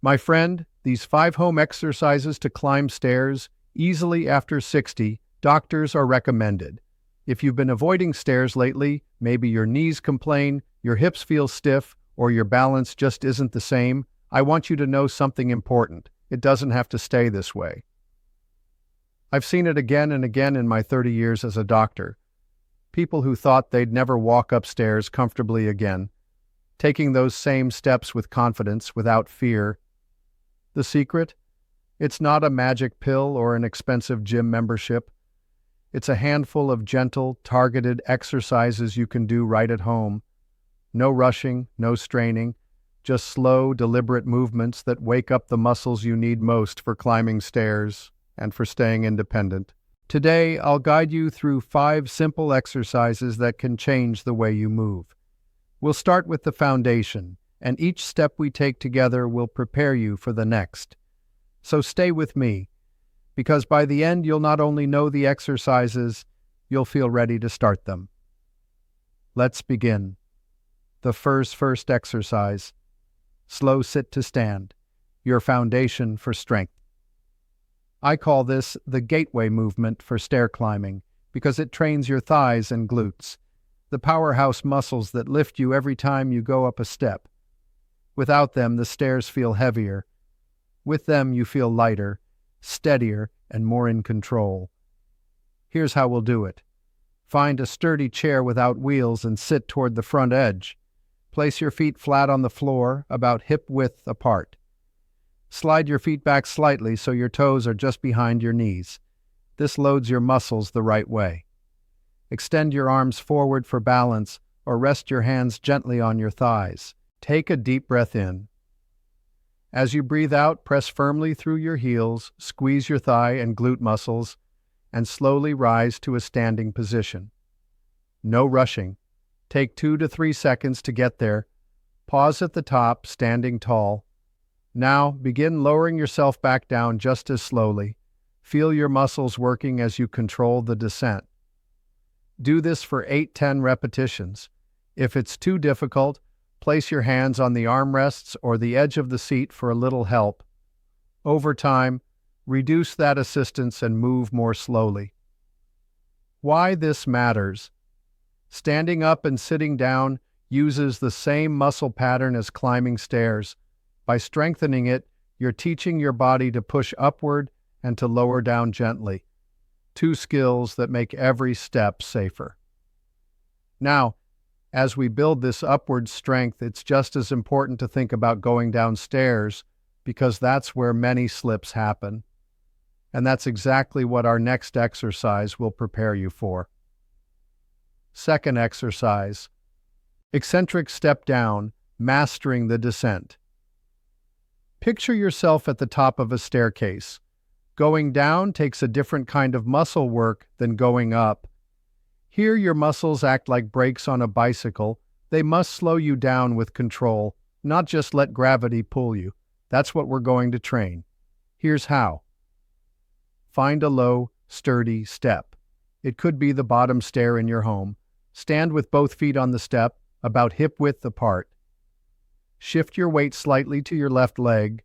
My friend, these 5 home exercises to climb stairs easily after 60, doctors are recommended. If you've been avoiding stairs lately, maybe your knees complain, your hips feel stiff, or your balance just isn't the same, I want you to know something important. It doesn't have to stay this way. I've seen it again and again in my 30 years as a doctor. People who thought they'd never walk upstairs comfortably again, taking those same steps with confidence, without fear. The secret? It's not a magic pill or an expensive gym membership. It's a handful of gentle, targeted exercises you can do right at home. No rushing, no straining, just slow, deliberate movements that wake up the muscles you need most for climbing stairs and for staying independent. Today, I'll guide you through 5 simple exercises that can change the way you move. We'll start with the foundation, and each step we take together will prepare you for the next. So stay with me, because by the end you'll not only know the exercises, you'll feel ready to start them. Let's begin. The first exercise, slow sit to stand, your foundation for strength. I call this the gateway movement for stair climbing because it trains your thighs and glutes, the powerhouse muscles that lift you every time you go up a step. Without them, the stairs feel heavier. With them, you feel lighter, steadier, and more in control. Here's how we'll do it. Find a sturdy chair without wheels and sit toward the front edge. Place your feet flat on the floor, about hip-width apart. Slide your feet back slightly so your toes are just behind your knees. This loads your muscles the right way. Extend your arms forward for balance or rest your hands gently on your thighs. Take a deep breath in. As you breathe out, press firmly through your heels, squeeze your thigh and glute muscles, and slowly rise to a standing position. No rushing. Take 2 to 3 seconds to get there. Pause at the top, standing tall. Now, begin lowering yourself back down just as slowly. Feel your muscles working as you control the descent. Do this for 8-10 repetitions. If it's too difficult, place your hands on the armrests or the edge of the seat for a little help. Over time, reduce that assistance and move more slowly. Why this matters? Standing up and sitting down uses the same muscle pattern as climbing stairs. By strengthening it, you're teaching your body to push upward and to lower down gently. 2 skills that make every step safer. Now, as we build this upward strength, it's just as important to think about going downstairs because that's where many slips happen. And that's exactly what our next exercise will prepare you for. Second exercise, eccentric step down, mastering the descent. Picture yourself at the top of a staircase. Going down takes a different kind of muscle work than going up. Here your muscles act like brakes on a bicycle. They must slow you down with control, not just let gravity pull you. That's what we're going to train. Here's how. Find a low, sturdy step. It could be the bottom stair in your home. Stand with both feet on the step, about hip-width apart. Shift your weight slightly to your left leg.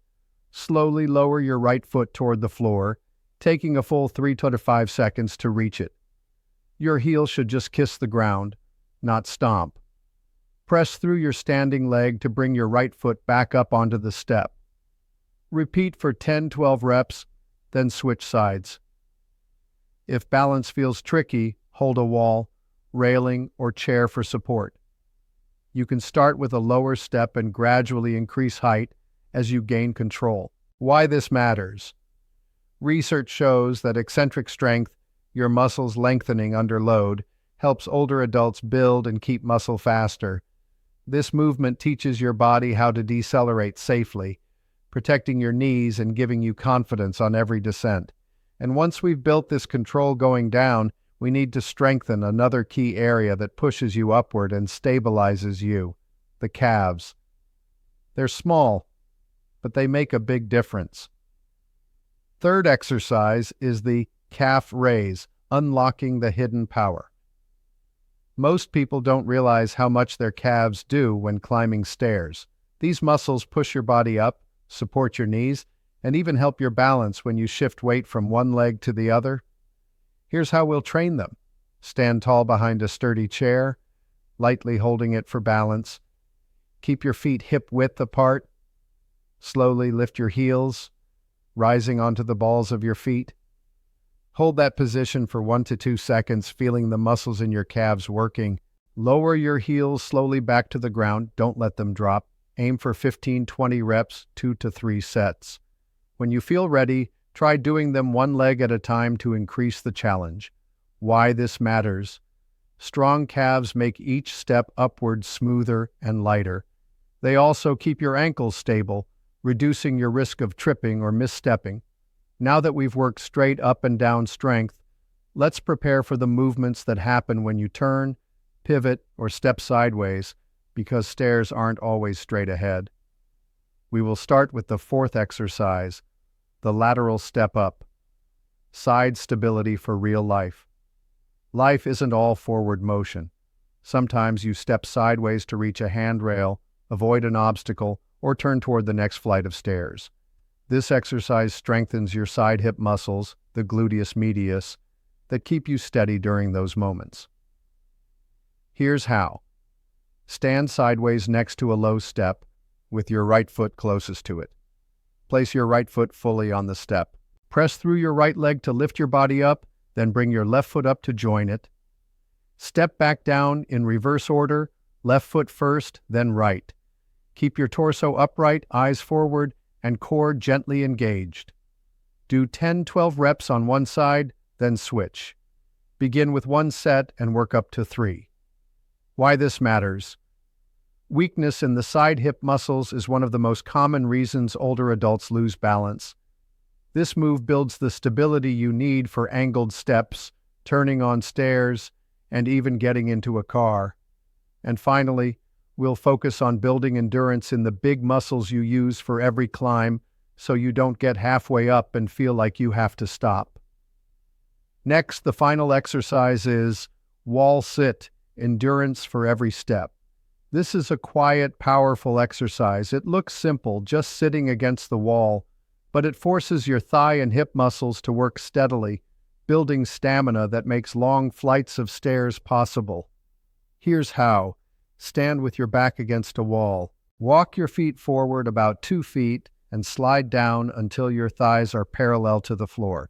Slowly lower your right foot toward the floor, taking a full 3 to 5 seconds to reach it. Your heel should just kiss the ground, not stomp. Press through your standing leg to bring your right foot back up onto the step. Repeat for 10-12 reps, then switch sides. If balance feels tricky, hold a wall, railing, or chair for support. You can start with a lower step and gradually increase height as you gain control. Why this matters? Research shows that eccentric strength, your muscles lengthening under load, helps older adults build and keep muscle faster. This movement teaches your body how to decelerate safely, protecting your knees and giving you confidence on every descent. And once we've built this control going down, we need to strengthen another key area that pushes you upward and stabilizes you, the calves. They're small, but they make a big difference. Third exercise is the calf raise, unlocking the hidden power. Most people don't realize how much their calves do when climbing stairs. These muscles push your body up, support your knees, and even help your balance when you shift weight from one leg to the other. Here's how we'll train them. Stand tall behind a sturdy chair, lightly holding it for balance. Keep your feet hip-width apart. Slowly lift your heels, rising onto the balls of your feet. Hold that position for 1 to 2 seconds, feeling the muscles in your calves working. Lower your heels slowly back to the ground. Don't let them drop. Aim for 15-20 reps, 2 to 3 sets. When you feel ready, try doing them one leg at a time to increase the challenge. Why this matters. Strong calves make each step upward smoother and lighter. They also keep your ankles stable, reducing your risk of tripping or misstepping. Now that we've worked straight up and down strength, let's prepare for the movements that happen when you turn, pivot, or step sideways, because stairs aren't always straight ahead. We will start with the fourth exercise, the lateral step up. Side stability for real life. Life isn't all forward motion. Sometimes you step sideways to reach a handrail, avoid an obstacle, or turn toward the next flight of stairs. This exercise strengthens your side hip muscles, the gluteus medius, that keep you steady during those moments. Here's how. Stand sideways next to a low step, with your right foot closest to it. Place your right foot fully on the step. Press through your right leg to lift your body up, then bring your left foot up to join it. Step back down in reverse order, left foot first, then right. Keep your torso upright, eyes forward, and core gently engaged. Do 10-12 reps on one side, then switch. Begin with 1 set and work up to 3. Why this matters. Weakness in the side hip muscles is one of the most common reasons older adults lose balance. This move builds the stability you need for angled steps, turning on stairs, and even getting into a car. And finally, we'll focus on building endurance in the big muscles you use for every climb, so you don't get halfway up and feel like you have to stop. Next, the final exercise is wall sit, endurance for every step. This is a quiet, powerful exercise. It looks simple, just sitting against the wall, but it forces your thigh and hip muscles to work steadily, building stamina that makes long flights of stairs possible. Here's how. Stand with your back against a wall. Walk your feet forward about 2 feet and slide down until your thighs are parallel to the floor.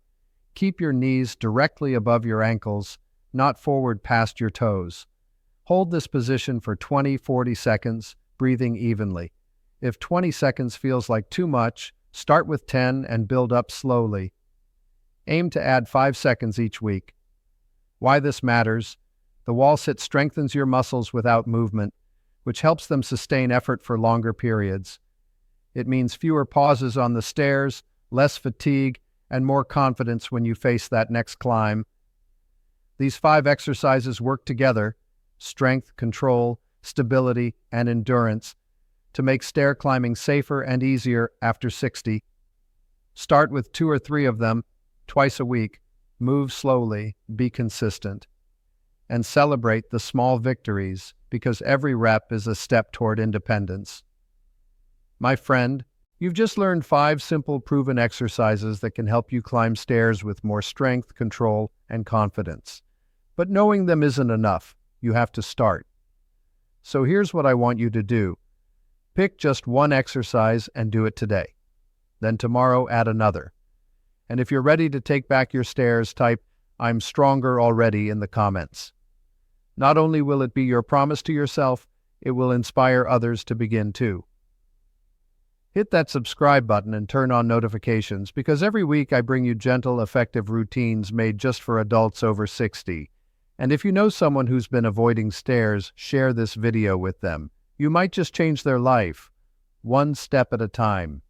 Keep your knees directly above your ankles, not forward past your toes. Hold this position for 20-40 seconds, breathing evenly. If 20 seconds feels like too much, start with 10 and build up slowly. Aim to add 5 seconds each week. Why this matters. The wall sit strengthens your muscles without movement, which helps them sustain effort for longer periods. It means fewer pauses on the stairs, less fatigue, and more confidence when you face that next climb. These 5 exercises work together, strength, control, stability, and endurance, to make stair climbing safer and easier after 60. Start with 2 or 3 of them, twice a week. Move slowly, be consistent, and celebrate the small victories, because every rep is a step toward independence. My friend, you've just learned 5 simple, proven exercises that can help you climb stairs with more strength, control, and confidence. But knowing them isn't enough. You have to start. So here's what I want you to do. Pick just one exercise and do it today. Then tomorrow add another. And if you're ready to take back your stairs, type, "I'm stronger already" in the comments. Not only will it be your promise to yourself, it will inspire others to begin too. Hit that subscribe button and turn on notifications, because every week I bring you gentle, effective routines made just for adults over 60. And if you know someone who's been avoiding stairs, share this video with them. You might just change their life, one step at a time.